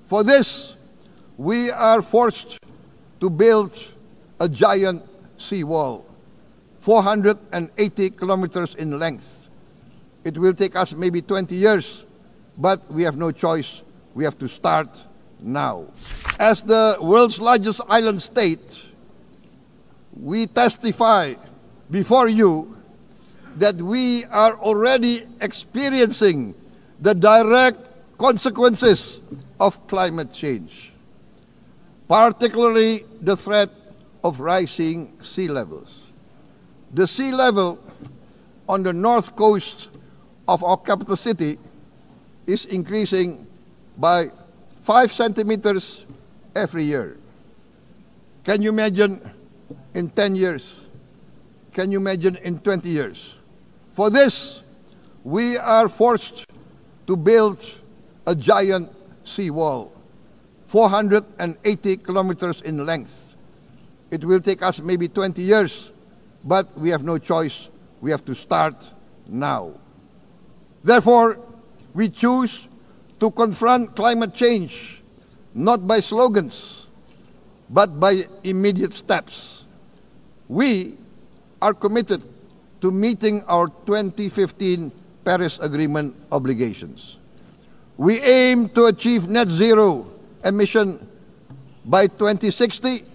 For this, we are forced to build a giant seawall, 480 kilometers in length. It will take us maybe 20 years, but we have no choice. We have to start now. As the world's largest island state, we testify before you that we are already experiencing the direct consequences of climate change, particularly the threat of rising sea levels. The sea level on the north coast of our capital city is increasing by 5 centimeters every year. Can you imagine in 10 years? Can you imagine in 20 years? For this, we are forced to build a giant seawall, 480 kilometers in length. It will take us maybe 20 years, but we have no choice. We have to start now. Therefore, we choose to confront climate change not by slogans, but by immediate steps. We are committed to meeting our 2015 Paris Agreement obligations. We aim to achieve net zero emission by 2060,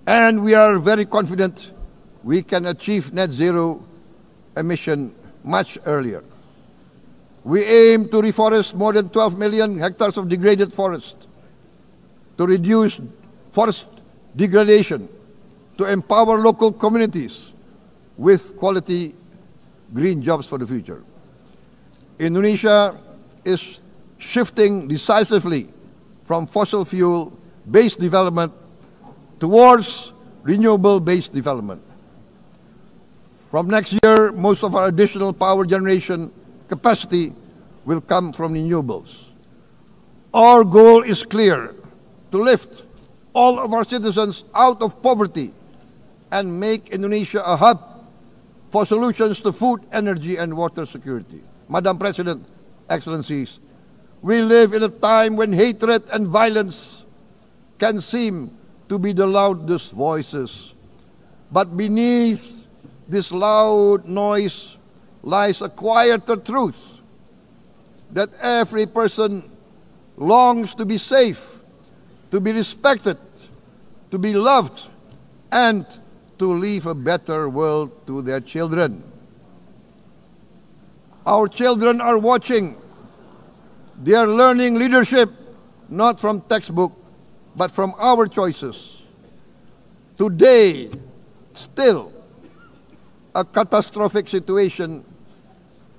and we are very confident we can achieve net zero emission much earlier. We aim to reforest more than 12 million hectares of degraded forest, to reduce forest degradation, to empower local communities with quality green jobs for the future. Indonesia is shifting decisively from fossil fuel-based development towards renewable-based development. From next year, most of our additional power generation capacity will come from renewables. Our goal is clear: to lift all of our citizens out of poverty and make Indonesia a hub for solutions to food, energy, and water security. Madam President, Excellencies, we live in a time when hatred and violence can seem to be the loudest voices. But beneath this loud noise lies a quieter truth, that every person longs to be safe, to be respected, to be loved, and to leave a better world to their children. Our children are watching. They are learning leadership not from textbook, but from our choices. Today, still, a catastrophic situation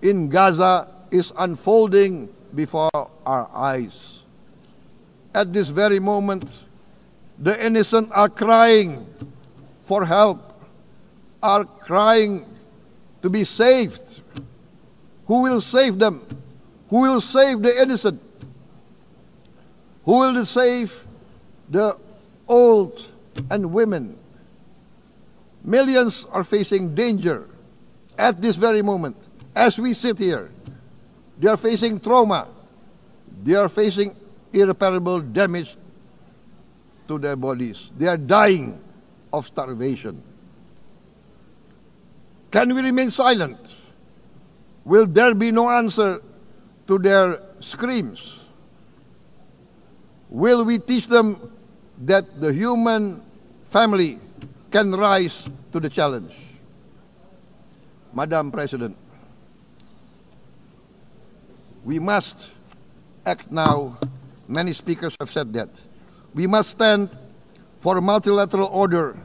in Gaza is unfolding before our eyes. At this very moment, the innocent are crying for help, are crying to be saved. Who will save them? Who will save the innocent? Who will save the old and women? Millions are facing danger at this very moment. As we sit here, they are facing trauma. They are facing irreparable damage to their bodies. They are dying of starvation. Can we remain silent? Will there be no answer to their screams? Will we teach them that the human family can rise to the challenge? Madam President, we must act now. Many speakers have said that. We must stand for a multilateral order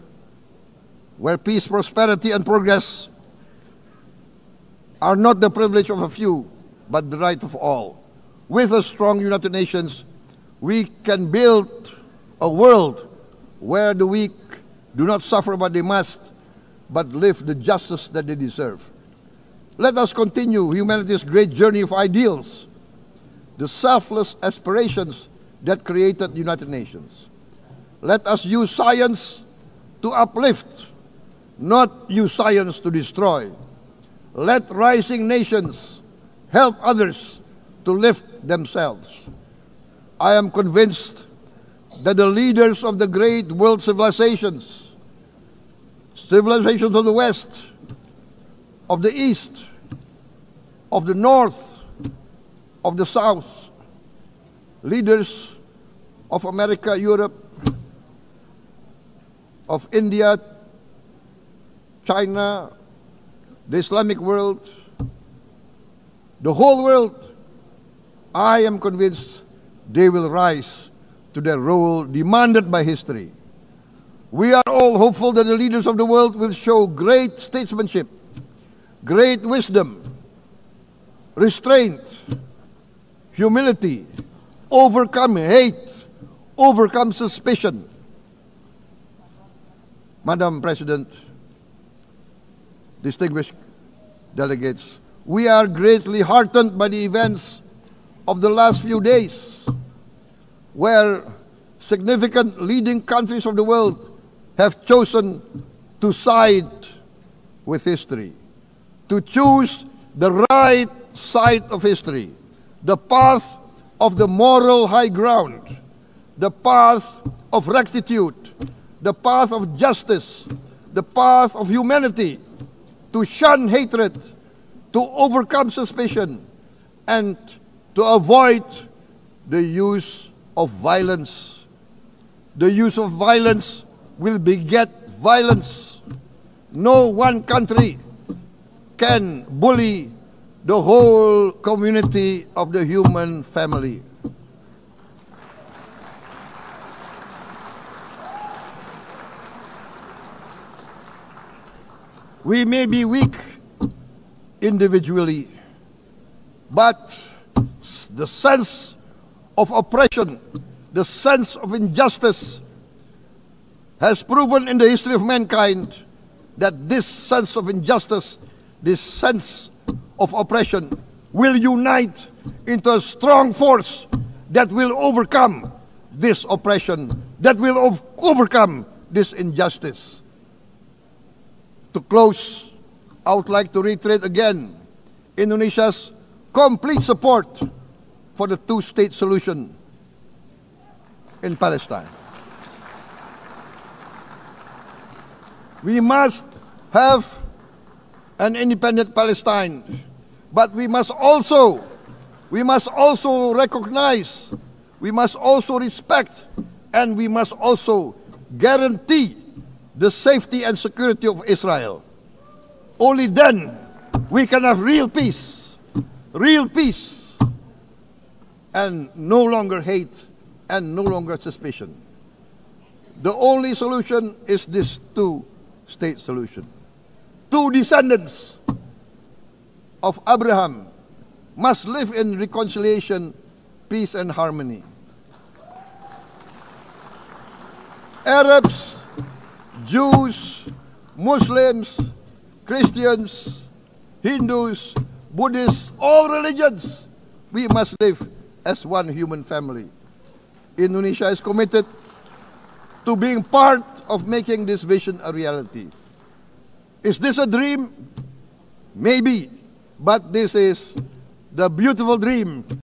where peace, prosperity, and progress are not the privilege of a few, but the right of all. With a strong United Nations, we can build a world where the weak do not suffer what they must, but live the justice that they deserve. Let us continue humanity's great journey of ideals, the selfless aspirations that created the United Nations. Let us use science to uplift, not use science to destroy. Let rising nations help others to lift themselves. I am convinced that the leaders of the great world civilizations, civilizations of the West, of the East, of the North, of the South, leaders of America, Europe, of India, China, the Islamic world, the whole world, I am convinced they will rise to their role demanded by history. We are all hopeful that the leaders of the world will show great statesmanship, great wisdom, restraint, humility, overcome hate, overcome suspicion. Madam President, distinguished delegates, we are greatly heartened by the events of the last few days, where significant leading countries of the world have chosen to side with history, to choose the right side of history, the path of the moral high ground, the path of rectitude, the path of justice, the path of humanity, to shun hatred, to overcome suspicion, and to avoid the use of violence. The use of violence will beget violence. No one country can bully the whole community of the human family. We may be weak individually, but the sense of oppression, the sense of injustice has proven in the history of mankind that this sense of injustice, this sense of oppression will unite into a strong force that will overcome this oppression, that will overcome this injustice. To close, I would like to reiterate again Indonesia's complete support for the two-state solution in Palestine. We must have an independent Palestine, but we must also recognize, we must also respect, and we must also guarantee the safety and security of Israel. Only then we can have real peace, and no longer hate and no longer suspicion. The only solution is this two-state solution. Two descendants of Abraham must live in reconciliation, peace, and harmony. Arabs, Jews, Muslims, Christians, Hindus, Buddhists, all religions, we must live as one human family. Indonesia is committed to being part of making this vision a reality. Is this a dream? Maybe, but this is the beautiful dream